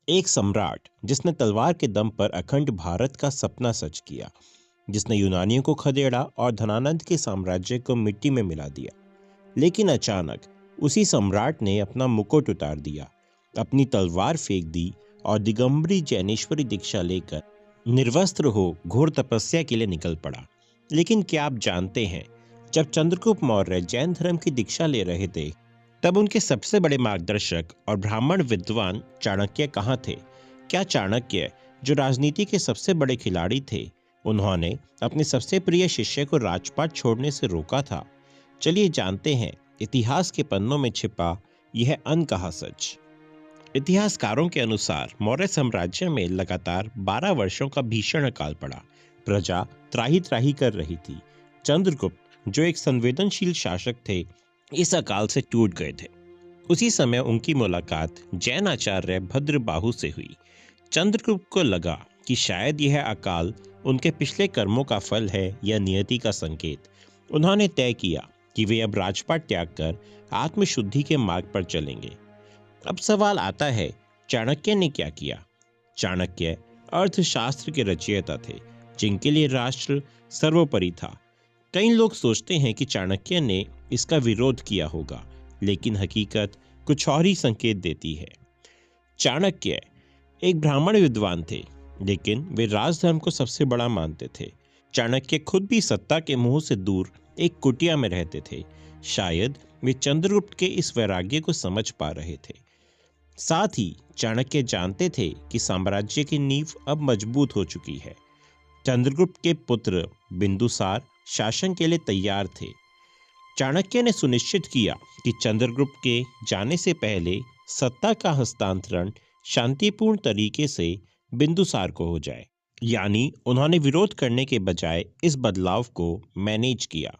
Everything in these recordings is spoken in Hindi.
एक सम्राट जिसने तलवार के दम पर अखंड भारत का सपना सच किया, जिसने यूनानियों को खदेड़ा और धनानंद के साम्राज्य को मिट्टी में मिला दिया। लेकिन अचानक उसी सम्राट ने अपना मुकुट उतार दिया, अपनी तलवार फेंक दी और दिगंबरी जैनेश्वरी दीक्षा लेकर निर्वस्त्र हो घोर तपस्या के लिए निकल पड़ा। लेकिन क्या आप जानते हैं, जब चंद्रगुप्त मौर्य जैन धर्म की दीक्षा ले रहे थे, तब उनके सबसे बड़े मार्गदर्शक और ब्राह्मण विद्वान चाणक्य कहाँ थे? क्या चाणक्य, जो राजनीति के सबसे बड़े खिलाड़ी थे, उन्होंने अपने सबसे प्रिय शिष्य को राजपाट छोड़ने से रोका था? चलिए जानते हैं इतिहास के पन्नों में छिपा यह अनकहा सच। इतिहासकारों के अनुसार मौर्य साम्राज्य में लगातार 12 वर्षों का भीषण अकाल पड़ा। प्रजा त्राही त्राही कर रही थी। चंद्रगुप्त, जो एक संवेदनशील शासक थे, इस अकाल से टूट गए थे। उसी समय उनकी मुलाकात जैन आचार्य भद्रबाहु से हुई। चंद्रगुप्त को लगा कि शायद यह अकाल उनके पिछले कर्मों का फल है या नियति का संकेत। उन्होंने तय किया कि वे अब राजपाट त्याग कर आत्मशुद्धि के मार्ग पर चलेंगे। अब सवाल आता है, चाणक्य ने क्या किया? चाणक्य अर्थशास्त्र के रचयिता थे, जिनके लिए राष्ट्र सर्वोपरि था। कई लोग सोचते हैं कि चाणक्य ने इसका विरोध किया होगा, लेकिन हकीकत कुछ और ही संकेत देती है। चाणक्य एक ब्राह्मण विद्वान थे, लेकिन वे राजधर्म को सबसे बड़ा मानते थे। चाणक्य खुद भी सत्ता के मोह से दूर एक कुटिया में रहते थे। शायद वे चंद्रगुप्त के इस वैराग्य को समझ पा रहे थे। साथ ही चाणक्य जानते थे कि साम्राज्य की नींव अब मजबूत हो चुकी है। चंद्रगुप्त के पुत्र बिंदुसार शासन के लिए तैयार थे। चाणक्य ने सुनिश्चित किया कि चंद्रगुप्त के जाने से पहले सत्ता का हस्तांतरण शांतिपूर्ण तरीके से बिंदुसार को हो जाए। यानी उन्होंने विरोध करने के बजाय इस बदलाव को मैनेज किया।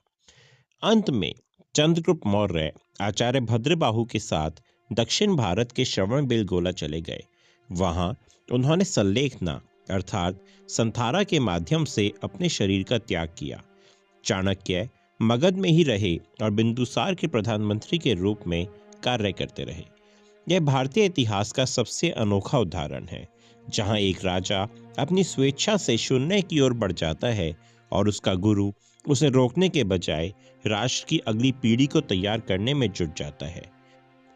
अंत में चंद्रगुप्त मौर्य आचार्य भद्रबाहु के साथ दक्षिण भारत के श्रवणबेलगोला चले गए। वहां उन्होंने सल्लेखना अर्थात संथारा के माध्यम से अपने शरीर का त्याग किया। चाणक्य मगध में ही रहे और बिंदुसार के प्रधानमंत्री के रूप में कार्य करते रहे। यह भारतीय इतिहास का सबसे अनोखा उदाहरण है, जहां एक राजा अपनी स्वेच्छा से शून्य की ओर बढ़ जाता है और उसका गुरु उसे रोकने के बजाय राष्ट्र की अगली पीढ़ी को तैयार करने में जुट जाता है।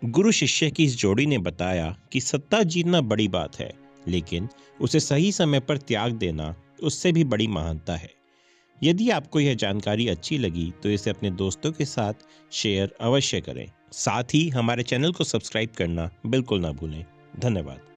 गुरु शिष्य की इस जोड़ी ने बताया कि सत्ता जीतना बड़ी बात है, लेकिन उसे सही समय पर त्याग देना उससे भी बड़ी महानता है। यदि आपको यह जानकारी अच्छी लगी तो इसे अपने दोस्तों के साथ शेयर अवश्य करें। साथ ही हमारे चैनल को सब्सक्राइब करना बिल्कुल ना भूलें। धन्यवाद।